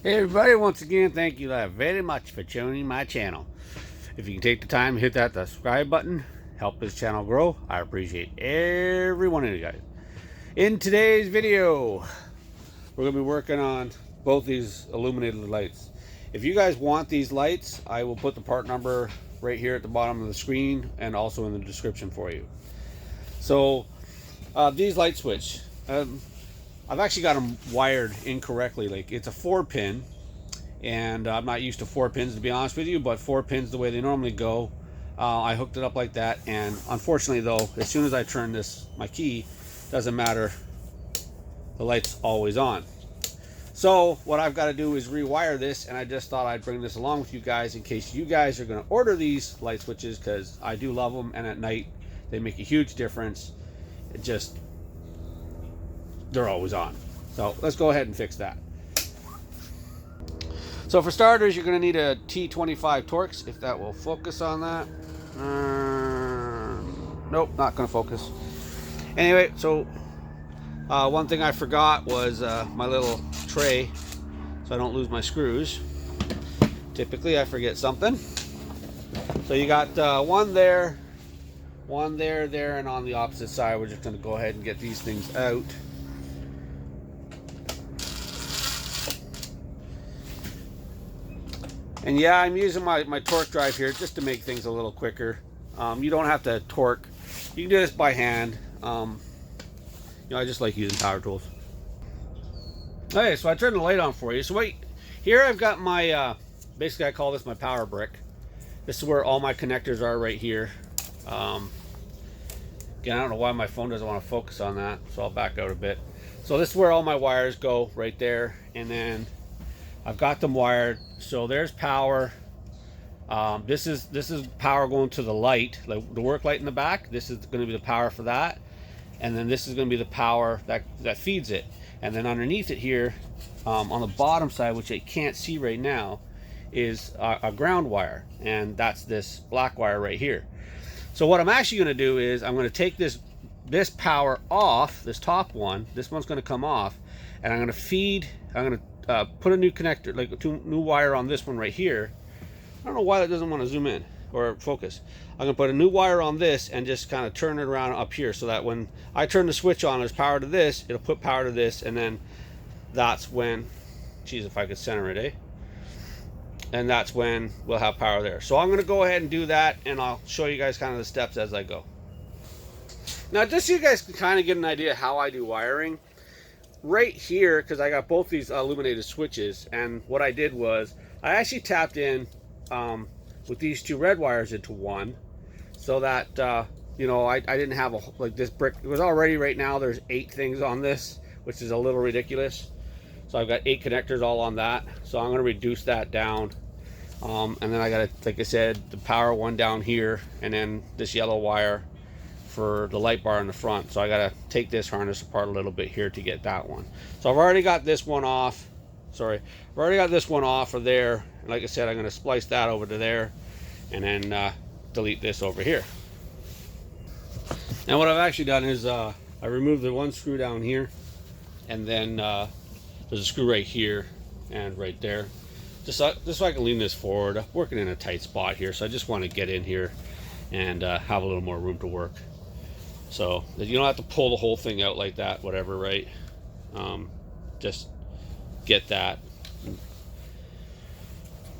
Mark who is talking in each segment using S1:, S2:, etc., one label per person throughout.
S1: Hey everybody, once again, thank you very much for tuning my channel. If you can take the time to hit that subscribe button, help this channel grow, I appreciate every one of you guys. In today's video, we're going to be working on both these illuminated lights. If you guys want these lights, I will put the part number right here at the bottom of the screen and also in the description for you. So, these light switch, I've actually got them wired incorrectly. Like, it's a 4-pin, and I'm not used to 4 pins, to be honest with you, but 4 pins the way they normally go. I hooked it up like that, and unfortunately though, as soon as I turn this, my key, doesn't matter, the light's always on. So what I've got to do is rewire this, and I just thought I'd bring this along with you guys in case you guys are going to order these light switches, because I do love them, and at night they make a huge difference. It just, they're always on. So let's go ahead and fix that. So for starters, you're going to need a T25 Torx, if that will focus on that. Nope, not going to focus. Anyway, so one thing I forgot was my little tray, so I don't lose my screws. Typically I forget something. So you got one there, and on the opposite side. We're just going to go ahead and get these things out. And yeah, I'm using my torque drive here just to make things a little quicker. You don't have to torque. You can do this by hand. I just like using power tools. Okay, so I turned the light on for you. So wait, here I've got my, basically I call this my power brick. This is where all my connectors are right here. Again, I don't know why my phone doesn't want to focus on that, so I'll back out a bit. So this is where all my wires go, right there. And then I've got them wired. So there's power. This is power going to the light, like the work light in the back. This is going to be the power for that, and then this is going to be the power that feeds it. And then underneath it here, on the bottom side, which I can't see right now, is a ground wire, and that's this black wire right here. So what I'm actually going to do is I'm going to take this power off, this top one. This one's going to come off, and I'm going to feed. I'm going to put a new connector, like a new wire on this one right here. I don't know why that doesn't want to zoom in or focus. I'm going to put a new wire on this and just kind of turn it around up here, so that when I turn the switch on, there's power to this, it'll put power to this, and then that's when, geez, if I could center it, eh? And that's when we'll have power there. So I'm going to go ahead and do that, and I'll show you guys kind of the steps as I go. Now, just so you guys can kind of get an idea how I do wiring, right here, because I got both these illuminated switches, and what I did was I actually tapped in with these two red wires into one, so that I didn't have like this brick. It was already, right now there's 8 things on this, which is a little ridiculous. So I've got 8 connectors all on that, so I'm going to reduce that down. And then I got, like I said, the power one down here, and then this yellow wire for the light bar in the front. So I got to take this harness apart a little bit here to get that one. So I've already got this one off. Sorry, I've already got this one off of there. And like I said, I'm going to splice that over to there, and then delete this over here. Now what I've actually done is I removed the one screw down here, and then there's a screw right here and right there, just so I can lean this forward. I'm working in a tight spot here, so I just want to get in here and have a little more room to work. So you don't have to pull the whole thing out like that, whatever, right? Just get that,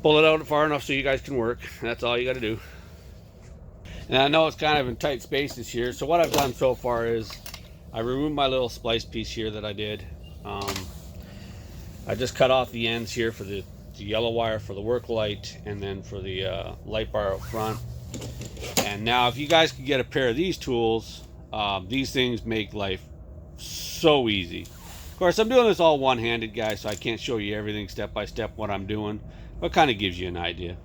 S1: pull it out far enough so you guys can work. That's all you got to do. And I know it's kind of in tight spaces here, so what I've done so far is I removed my little splice piece here that I did. I just cut off the ends here for the yellow wire for the work light, and then for the light bar up front. And now if you guys could get a pair of these tools, these things make life so easy. Of course, I'm doing this all one-handed, guys, so I can't show you everything step by step what I'm doing, but kind of gives you an idea.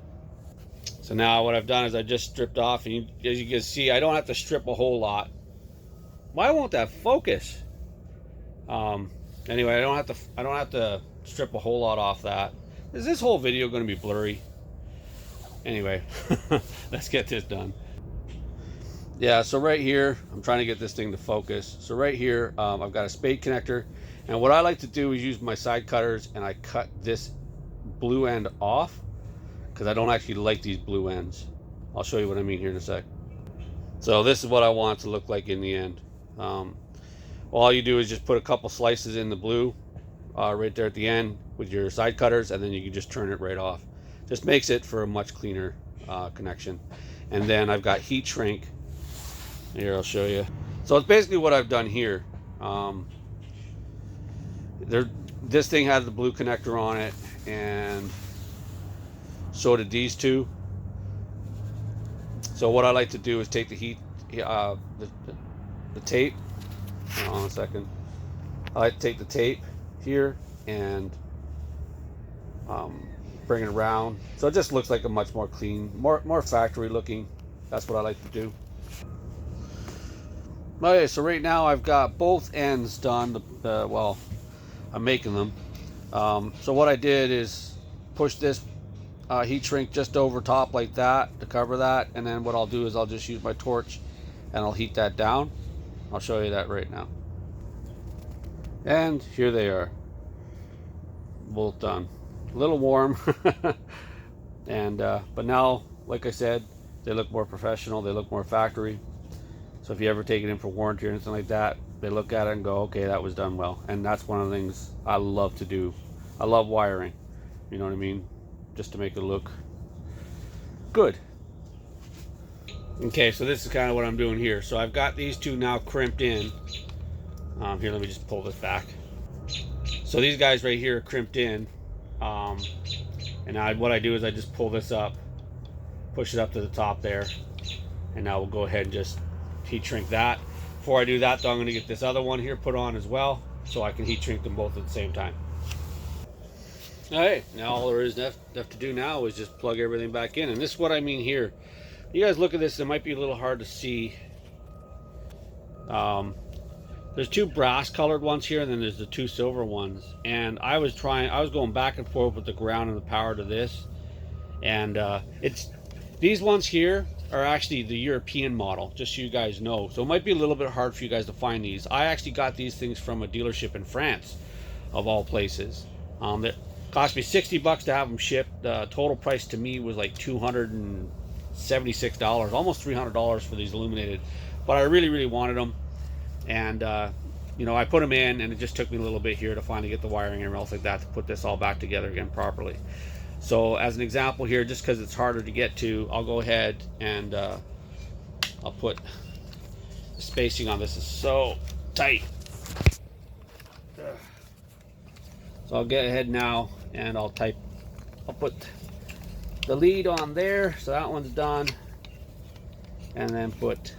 S1: So now what I've done is I just stripped off, and as you can see, I don't have to strip a whole lot. Why won't that focus? Anyway, I don't have to strip a whole lot off that. Is this whole video going to be blurry? Anyway, let's get this done. Yeah, so right here, I'm trying to get this thing to focus. So right here, I've got a spade connector, and what I like to do is use my side cutters, and I cut this blue end off because I don't actually like these blue ends. I'll show you what I mean here in a sec. So this is what I want it to look like in the end. All you do is just put a couple slices in the blue right there at the end with your side cutters, and then you can just turn it right off. Just makes it for a much cleaner connection. And then I've got heat shrink. Here, I'll show you. So it's basically what I've done here. This thing has the blue connector on it, and so did these two. So what I like to do is take the tape. Hold on a second. I like to take the tape here and bring it around, so it just looks like a much more clean, more factory looking. That's what I like to do. Okay, so right now I've got both ends done. Well, I'm making them. So what I did is push this heat shrink just over top like that to cover that, and then what I'll do is I'll just use my torch and I'll heat that down. I'll show you that right now. And here they are, both done. A little warm, and but now, like I said, they look more professional. They look more factory. So if you ever take it in for warranty or anything like that, they look at it and go, okay, that was done well. And that's one of the things I love to do. I love wiring, you know what I mean, just to make it look good. Okay, so this is kind of what I'm doing here. So I've got these two now crimped in. Here, let me just pull this back. So these guys right here are crimped in. And what I do is I just pull this up, push it up to the top there, and now we'll go ahead and just heat shrink that. Before I do that though, I'm going to get this other one here put on as well, so I can heat shrink them both at the same time. Alright, now all there is left to do now is just plug everything back in. And this is what I mean here. You guys look at this, it might be a little hard to see. There's two brass colored ones here, and then there's the two silver ones. And I was going back and forth with the ground and the power to this. And these ones here are actually the European model, just so you guys know. So it might be a little bit hard for you guys to find these. I actually got these things from a dealership in France, of all places. That cost me $60 to have them shipped. The total price to me was like $276, almost $300 for these illuminated. But I really, really wanted them. And you know, I put them in, and it just took me a little bit here to finally get the wiring and else like that to put this all back together again properly. So as an example here, just because it's harder to get to, I'll go ahead and I'll put the spacing on this is so tight. So I'll get ahead now and I'll put the lead on there, so that one's done, and then put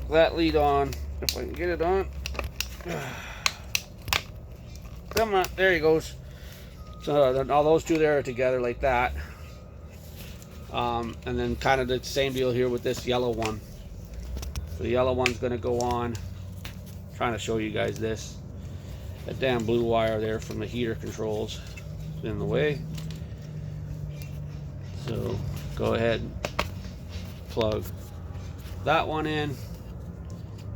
S1: that lead on, if I can get it on. Come on, there he goes. So all those two there are together like that. And then kind of the same deal here with this yellow one. So the yellow one's going to go on. I'm trying to show you guys this. That damn blue wire there from the heater controls is in the way. So go ahead and plug that one in,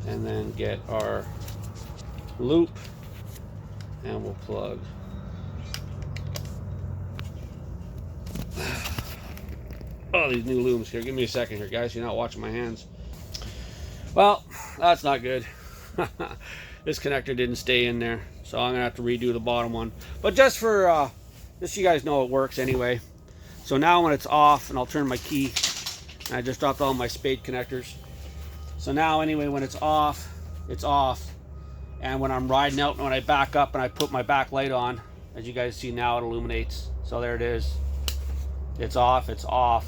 S1: and then get our loop, and we'll plug these new looms here. Give me a second here, guys. You're not watching my hands. Well, that's not good. This connector didn't stay in there, so I'm gonna have to redo the bottom one. But just for just so you guys know it works anyway. So now when it's off, and I'll turn my key, and I just dropped all my spade connectors. So now anyway, when it's off, it's off. And when I'm riding out, and when I back up and I put my back light on, as you guys see now, it illuminates. So there it is. It's off, it's off.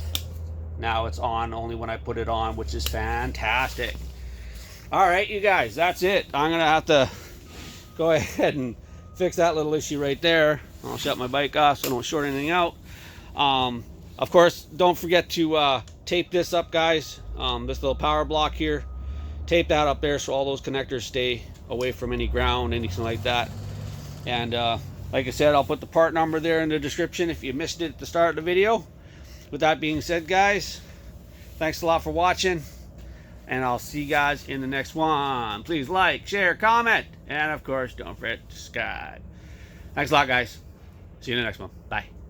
S1: Now it's on only when I put it on, which is fantastic. All right, you guys, that's it. I'm gonna have to go ahead and fix that little issue right there. I'll shut my bike off so I don't short anything out. Of course, don't forget to tape this up, guys. This little power block here, tape that up there so all those connectors stay away from any ground, anything like that. And like I said, I'll put the part number there in the description if you missed it at the start of the video. With that being said, guys, thanks a lot for watching, and I'll see you guys in the next one. Please like, share, comment, and of course, don't forget to subscribe. Thanks a lot, guys. See you in the next one. Bye.